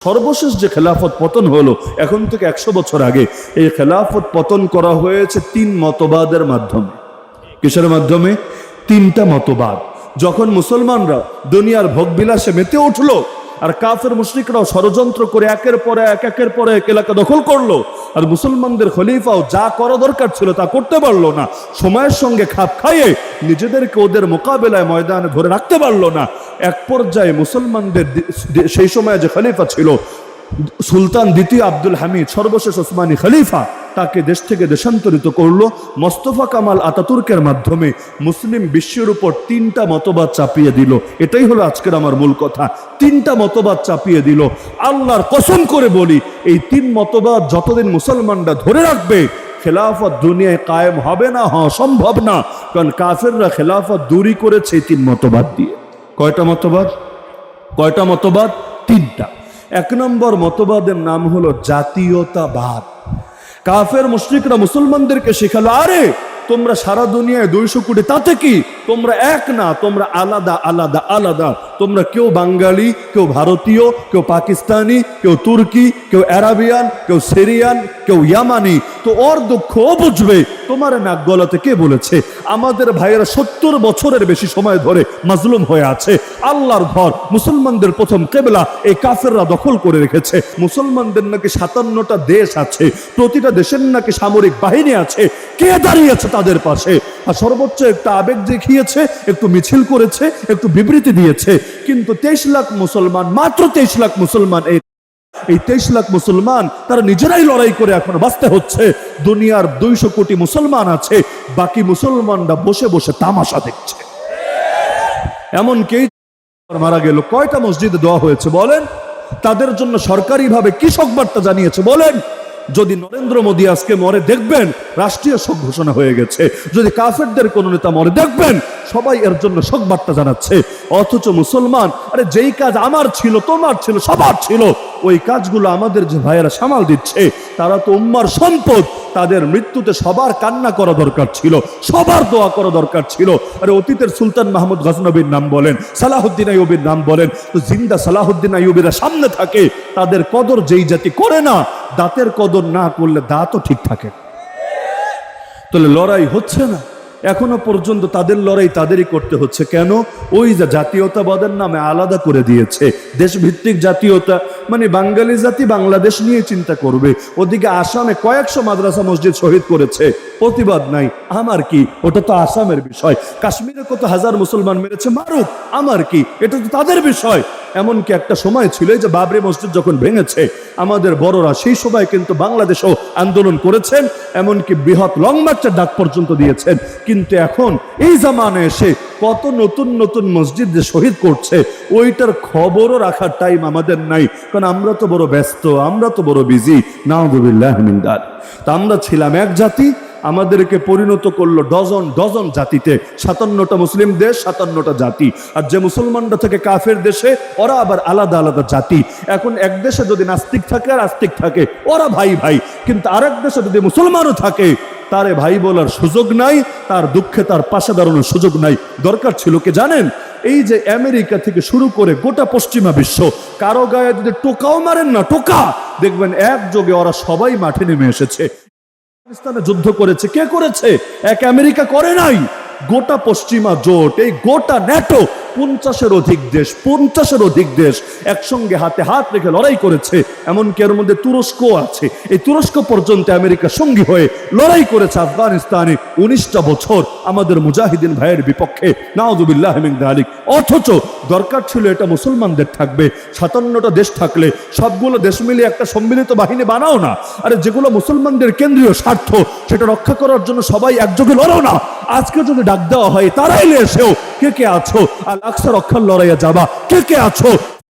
সর্বশেষ যে খেলাফত পতন হলো এখন থেকে 100 বছর আগে, এই খেলাফত পতন করা হয়েছে 3 মতবাদের মাধ্যমে। কিসের মাধ্যমে? 3টা মতবাদ। যখন মুসলমানরা দুনিয়ার ভোগবিলাসে মেতে উঠলো আর কাফের মুশরিকরাও ষড়যন্ত্র করে একের পরে এক এলাকা দখল করলো, আর মুসলমানদের খলিফাও যা করা দরকার ছিল তা করতে পারলো না, সময়ের সঙ্গে খাপ খাইয়ে নিজেদেরকে ওদের মোকাবেলায় ময়দানে ধরে রাখতে পারলো না, এক পর্যায়ে মুসলমানদের সেই সময় যে খলিফা ছিল সুলতান দ্বিতীয় আব্দুল হামিদ, সর্বশেষ ওসমানী খলিফা, তাকে দেশ থেকে দেশান্তরিত করলো মোস্তফা কামাল আতাতুর্কের মাধ্যমে। মুসলিম বিশ্বের উপর 3টা মতবাদ চাপিয়ে দিল। এটাই হলো আজকের আমার মূল কথা। 3টা মতবাদ চাপিয়ে দিল। আল্লাহর কসম করে বলি, এই 3 মতবাদ যতদিন মুসলমানরা ধরে রাখবে খেলাফত দুনিয়ায় কায়েম হবে না, সম্ভব না। কারণ কাফেররা খেলাফত দূরই করেছে এই 3 মতবাদ দিয়ে। কয়টা মতবাদ? 3টা। 1 নম্বর মতবাদের নাম হলো জাতীয়তাবাদ। কাফের মুশরিকরা মুসলমানদেরকে শেখালো, আরে তোমরা সারা দুনিয়ায় 200 কোটি, তাতে কি? তোমরা এক না, তোমরা আলাদা আলাদা আলাদা। তোমরা কেউ বাঙালি, কেউ ভারতীয়, কেউ পাকিস্তানি, কেউ তুর্কি, কেউ অ্যারাবিয়ান, কেউ সিরিয়ান, কেউ ইয়ামানি। তো ওর দুঃখ ও বুঝবে, তোমার নাক গলাতে কে বলেছে? আমাদের ভাইয়েরা 70 বছরের বেশি সময় ধরে মাজলুম হয়ে আছে। আল্লাহর ঘর মুসলমানদের প্রথম কেবলা এই কাফেররা দখল করে রেখেছে। মুসলমানদের নাকি 57টা দেশ আছে, প্রতিটা দেশের নাকি সামরিক বাহিনী আছে। কে দাঁড়িয়েছে তাদের পাশে? আর সর্বোচ্চ একটা আবেগ দেখিয়েছে, একটু মিছিল করেছে, একটু বিবৃতি দিয়েছে। কিন্তু 23 লাখ মুসলমান, মাত্র 23 লাখ মুসলমান, এই 23 লাখ মুসলমান তারা নিজেরাই লড়াই করে এখন বাঁচতে হচ্ছে। দুনিয়ার 200 কোটি মুসলমান আছে, বাকি মুসলমানরা বসে বসে তামাশা দেখছে। এমনকি মারা গেল, কয়টা মসজিদে দোয়া হয়েছে বলেন? তাদের জন্য সরকারিভাবে কি শোক বার্তা জানিয়েছে বলেন? যদি নরেন্দ্র মোদী আজকে মরে, দেখবেন রাষ্ট্রীয় শোক ঘোষণা হয়ে গেছে। যদি কাফেরদের কোন নেতা মরে, দেখবেন সবাই এর জন্য শোক বার্তা জানাচ্ছে। অথচ মুসলমান, আরে যেই কাজ আমার ছিল, তোমার ছিল, সবার ছিল, ওই কাজগুলো আমাদের যে ভাইয়েরা সামাল দিচ্ছে, তারা তো উম্মার সম্পদ। তাদের মৃত্যুতে সবার কান্না করা দরকার ছিল, সবার দোয়া করা দরকার ছিল। আরে অতীতের সুলতান মাহমুদ গজনবীর নাম বলেন, সালাহুদ্দিন আইয়ুবীর নাম বলেন, তো জিন্দা সালাহুদ্দিন আইয়ুবীরা সামনে থাকে, তাদের কদর যেই জাতি করে না, দাঁতের কদর না করলে দাঁতও ঠিক থাকে। তাহলে লড়াই হচ্ছে না এখনো পর্যন্ত, তাদের লড়াই তাদেরই করতে হচ্ছে। কেন? ওই যে জাতীয়তাবাদের নামে আলাদা করে দিয়েছে। দেশভিত্তিক জাতীয়তা মানে বাঙালি জাতি বাংলাদেশ নিয়ে চিন্তা করবে। ওদিকে আসামে কয়েকশো মাদ্রাসা মসজিদ শহীদ করেছে, প্রতিবাদ নাই। আমার কি? ওটা তো আসামের বিষয়। কাশ্মীরে কত হাজার মুসলমান মেরেছে, মারুক, আমার কি? এটা তো তাদের বিষয়। এমনকি একটা সময় ছিল যে বাবরি মসজিদ যখন ভেঙেছে, আমাদের বড়রা সেই সময় কিন্তু বাংলাদেশও আন্দোলন করেছেন, এমনকি বৃহৎ লং মার্চের ডাক পর্যন্ত দিয়েছেন। কিন্তু এখন এই জামানে এসে কত নতুন নতুন মসজিদ যে শহীদ করছে, ওইটার খবরও রাখার টাইম আমাদের নাই। কারণ আমরা তো বড় ব্যস্ত, আমরা তো বড় বিজি। নাউযুবিল্লাহ মিন যালিক। তা আমরা ছিলাম এক জাতি, আমাদেরকে পরিণত করলো ডজন ডজন জাতিতে। 57টা মুসলিম দেশ, 57টা জাতি। আর যে মুসলমানরা থেকে কাফের দেশে, ওরা আবার আলাদা আলাদা জাতি। এখন এক দেশে যদি নাস্তিক থাকে আর আস্তিক থাকে, ওরা ভাই ভাই। কিন্তু আরেক দেশে যদি মুসলমানও থাকে, তারে ভাই বলার সুযোগ নাই, তার দুঃখে তার পাশে দাঁড়ানোর সুযোগ নাই। দরকার ছিল কি জানেন? এই যে আমেরিকা থেকে শুরু করে গোটা পশ্চিমা বিশ্ব, কারো গায়ে যদি টোকাও মারেন না, টোকা, দেখবেন একযোগে ওরা সবাই মাঠে নেমে এসেছে। পাকিস্তানে যুদ্ধ করেছে কে করেছে? এক আমেরিকা করে নাই, গোটা পশ্চিমা জোট, এই গোটা ন্যাটো, 50-এর অধিক দেশ একসঙ্গে হাতে হাত রেখে লড়াই করেছে। এমনকি এর মধ্যে তুরস্ক আছে। এই তুরস্ক পর্যন্ত আমেরিকা সঙ্গী হয়ে লড়াই করেছে আফগানিস্তানে 19টা বছর আমাদের মুজাহিদিন ভাইয়ের বিপক্ষে। নাউযুবিল্লাহ মিন যালিক। অথচ দরকার ছিল এটা মুসলমানদের থাকবে। 57টা দেশ থাকলে সবগুলো দেশ মিলে একটা সম্মিলিত বাহিনী বানাও না। আরে যেগুলো মুসলমানদের কেন্দ্রীয় স্বার্থ, সেটা রক্ষা করার জন্য সবাই একযোগে লড়াও না। আজকে যদি ডাক দেওয়া হয়, তারাই এসেও কে কে আছো আল আকসা রক্ষার লড়াইয়ে যাবা, কে কে আছো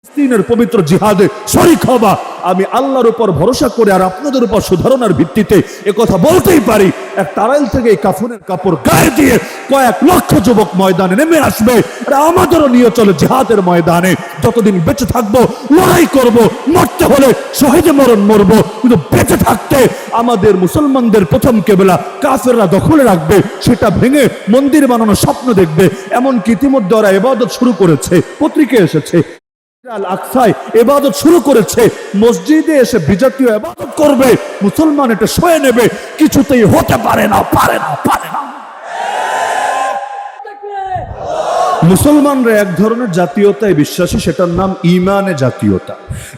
ফিলিস্তিনের পবিত্র জিহাদে শরীক হবা, আমি আল্লাহর উপর ভরসা করে আর আপনাদের উপর সুধারণার ভিত্তিতে একথা বলতেই পারি, এক তারাইল থেকে এই কাফনের কাপড় গায়ে দিয়ে কয়েক লক্ষ যুবক ময়দানে নেমে আসবে। আর আমাদেরও নিয়ে চলে জিহাদের ময়দানে। যতদিন বেঁচে থাকবো লড়াই করব, মরতে হলে শহীদে মরণ মরবো। কিন্তু বেঁচে থাকতে আমাদের মুসলমানদের প্রথম কেবলা কাফেররা দখলে রাখবে, সেটা ভেঙে মন্দির বানানোর স্বপ্ন দেখবে। এমনকি ইতিমধ্যে ওরা ইবাদত শুরু করেছে, পত্রিকায় এসেছে। আল আকসায় ইবাদত শুরু করেছে, মসজিদে এসে বিজাতীয় ইবাদত করবে, মুসলমান এটা সয়ে নেবে, কিছুতেই হতে পারে না, পারে না, পারে না। মুসলমানরা এক ধরনের জাতীয়তায় বিশ্বাসী, সেটার নাম ঈমানে জাতীয়তা।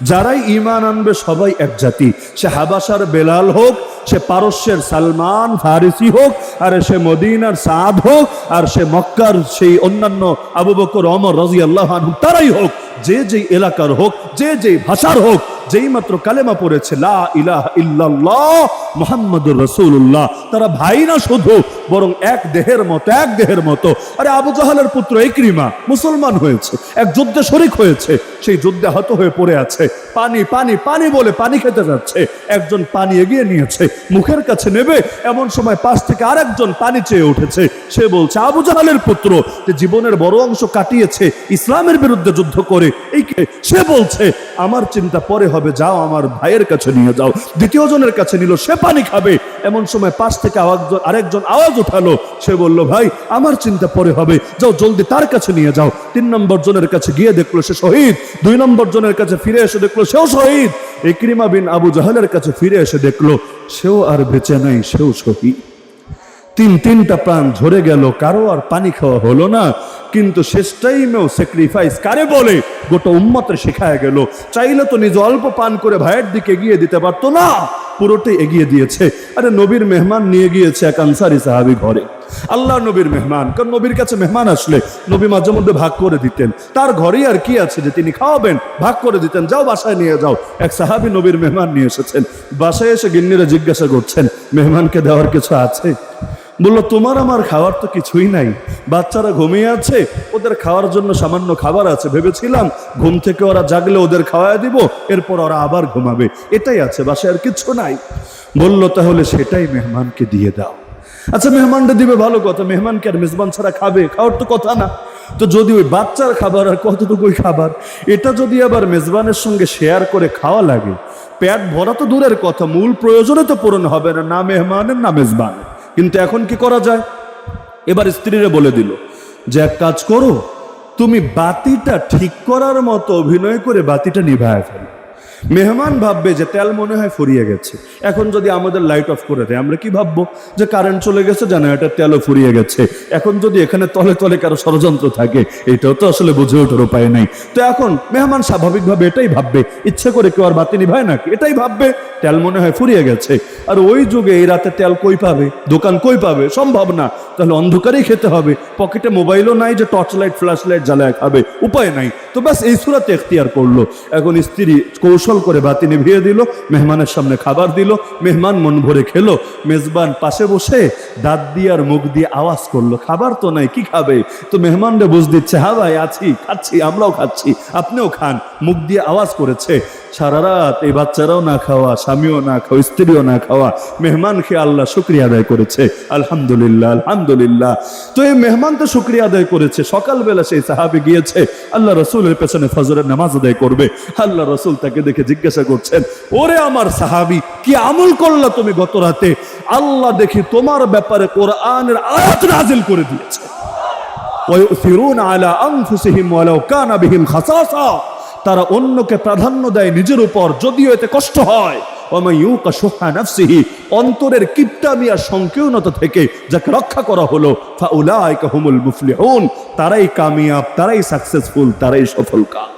যারাই ঈমান আনবে সবাই এক জাতি। সে হাবাসার বেলাল হোক, সে পারস্যের সালমান ফারিসি হোক, আর সে মদিনার সাদ হোক, আর সে মক্কার সেই অন্যান্য আবু বকর ওমর রাদিয়াল্লাহু আনহু তারাই হোক, যে যেই এলাকার হোক, যে যেই ভাষার হোক, যেই মাত্র কালেমা পড়েছে লা ইলাহা ইল্লাল্লাহ মুহাম্মাদুর রাসূলুল্লাহ, তারা ভাই না শুধু, বরং এক দেহের মতো, এক দেহের মতো। আরে আবু জাহালের পুত্র ইকরিমা মুসলমান হয়েছে, এক যুদ্ধে শরীক হয়েছে, সেই যুদ্ধে হত হয়ে পড়ে আছে, পানি পানি পানি বলে পানি খেতে যাচ্ছে, একজন পানি এগিয়ে নিয়েছে, মুখের কাছে নেবে, এমন সময় পাশ থেকে আরেকজন পানি চেয়ে উঠেছে। সে বলছে, আবু জাহালের পুত্র যে জীবনের বড় অংশ কাটিয়েছে ইসলামের বিরুদ্ধে যুদ্ধ করে, সে বলছে আমার চিন্তা পরে হবে, যাও আমার ভাইয়ের কাছে নিয়ে যাও। দ্বিতীয় জনের কাছে নিল, সে পানি খাবে, এমন সময় পাশ থেকে আরেকজন আওয়াজ উঠালো, সে বলল ভাই আমার চিন্তা পরে হবে, যাও জলদি তার কাছে নিয়ে যাও। 3 নম্বর জনের কাছে গিয়ে দেখলো সে শহীদ, 2 নম্বর জনের কাছে ফিরে এসে দেখলো সেও শহীদ, ইকরিমা বিন আবু জাহালের কাছে ফিরে এসে দেখলো সেও আর বেঁচে নাই, সেও শহীদ। তিনটা প্রাণ ঝরে গেল, কারো আর পানি খাওয়া হলো না, কিন্তু শেষ টাইমেও স্যাক্রিফাইস কারে বলে গোটা উম্মতের শেখায় গেল। চাইলে তো নিজ অল্প পান করে ভাইয়ের দিকে এগিয়ে দিতে পারতো না, পুরোটাই এগিয়ে দিয়েছে। আরে নবীর মেহমান নিয়ে গিয়েছে এক আনসারী সাহাবী ঘরে, আল্লাহ নবীর মেহমান, কারণ নবীর কাছে মেহমান আসলে নবী মাঝে মধ্যে ভাগ করে দিতেন, তার ঘরেই আর কি আছে যে তিনি খাওয়াবেন, ভাগ করে দিতেন, যাও বাসায় নিয়ে যাও। এক সাহাবী নবীর মেহমান নিয়ে এসেছেন, বাসায় এসে গিন্নিরা জিজ্ঞাসা করছেন মেহমানকে দেওয়ার কিছু আছে? বললো তোমার আমার খাওয়ার তো কিছুই নাই, বাচ্চারা ঘুমিয়ে আছে, ওদের খাওয়ার জন্য সামান্য খাবার আছে, ভেবেছিলাম ঘুম থেকে ওরা জাগলে ওদের খাওয়ায় দিব, এরপর ওরা আবার ঘুমাবে, এটাই আছে, বাসায় আর কিছু নাই। বলল তাহলে সেটাই মেহমানকে দিয়ে দাও। আচ্ছা মেহমানটা দিবে ভালো কথা, মেহমানকে আর মেজবান ছাড়া খাবে? খাওয়ার তো কথা না। তো যদি ওই বাচ্চার খাবার আর কতটুকুই খাবার, এটা যদি আবার মেজবানের সঙ্গে শেয়ার করে খাওয়া লাগে, পেট ভরা তো দূরের কথা, মূল প্রয়োজনে তো পূরণ হবে না, না মেহমানের না মেজবানের। কিন্তু এখন কি করা যায়? এবার স্ত্রীরা বলে দিল যে এক কাজ করো, তুমি বাতিটা ঠিক করার মতো অভিনয় করে বাতিটা নিভায় ফেলো। মেহমান ভাববে যে তেল মনে হয় ফুরিয়ে গেছে, এখন যদি আমাদের লাইট অফ করে দেয় আমরা কি ভাববো? যে কারেন্ট চলে গেছে, জেনারেটর তেলও ফুরিয়ে গেছে। এখন যদি এখানে তলে তলে কারো ষড়যন্ত্র থাকে, এটাও তো আসলে বুঝে ওঠার উপায় নাই। তো এখন মেহমান স্বাভাবিকভাবে এটাই ভাববে, ইচ্ছে করে কেউ আর বাতি নিভায় নাকি, এটাই ভাববে তেল মনে হয় ফুরিয়ে গেছে। আর ওই যুগে এই রাতে তেল কই পাবে, দোকান কই পাবে, সম্ভব না, তাহলে অন্ধকারেই খেতে হবে, পকেটে মোবাইলও নাই যে টর্চ লাইট ফ্ল্যাশ লাইট জ্বালায় খাবে, উপায় নাই। তো ব্যাস এই সুরাতে এখতিয়ার করলো। এখন স্ত্রী কৌশল করে বাতি নিভিয়ে দিল, মেহমানের সামনে খাবার দিল, মেহমান মন ভরে খেলো, মেজবান পাশে বসে দাঁত দিয়ে আর মুখ দিয়ে আওয়াজ করলো, খাবার তো নাই, কি খাবে? তো মেহমানরা বুঝ দিচ্ছে, হ্যাঁ ভাই আছি, খাচ্ছি, আমরাও খাচ্ছি, আপনিও খান, মুখ দিয়ে আওয়াজ করেছে। সারা রাত এই বাচ্চারাও না খাওয়া, স্বামীও না খাওয়া, স্ত্রীও না খাওয়া, মেহমান খেয়ে আল্লাহ শুকরিয়া আদায় করেছে, আলহামদুলিল্লাহ আলহামদুলিল্লাহ। তো এই মেহমান তো শুকরিয়া আদায় করেছে। সকালবেলা সেই সাহাবী গিয়েছে আল্লাহ রসুলের পেছনে ফজরের নামাজ আদায় করবে। আল্লাহ রসুল তাকে দেখে জিজ্ঞাসা করছেন, ওরে আমার সাহাবী, কি আমল করলা তুমি গত রাতে? আল্লাহ দেখি তোমার ব্যাপারে কোরআনের আয়াত নাযিল করে দিয়েছে, ওয়ায়ুসিরুনা আলা আনফুসিহিম ওয়ালাউ কানা বিহিম খাসাসা, তারা অন্যকে প্রাধান্য দেয় নিজের উপর, যদিও এতে কষ্ট হয়। ওয়ামাইয়ুকা শুহা নাফসিহি, অন্তরের কিপটামি আর সংকীর্ণতা থেকে যাকে রক্ষা করা হলো, ফাউলাইকা হুমুল মুফলিহুন, তারাই কামিয়াব, তারাই সাকসেসফুল, তারাই সফল কাম।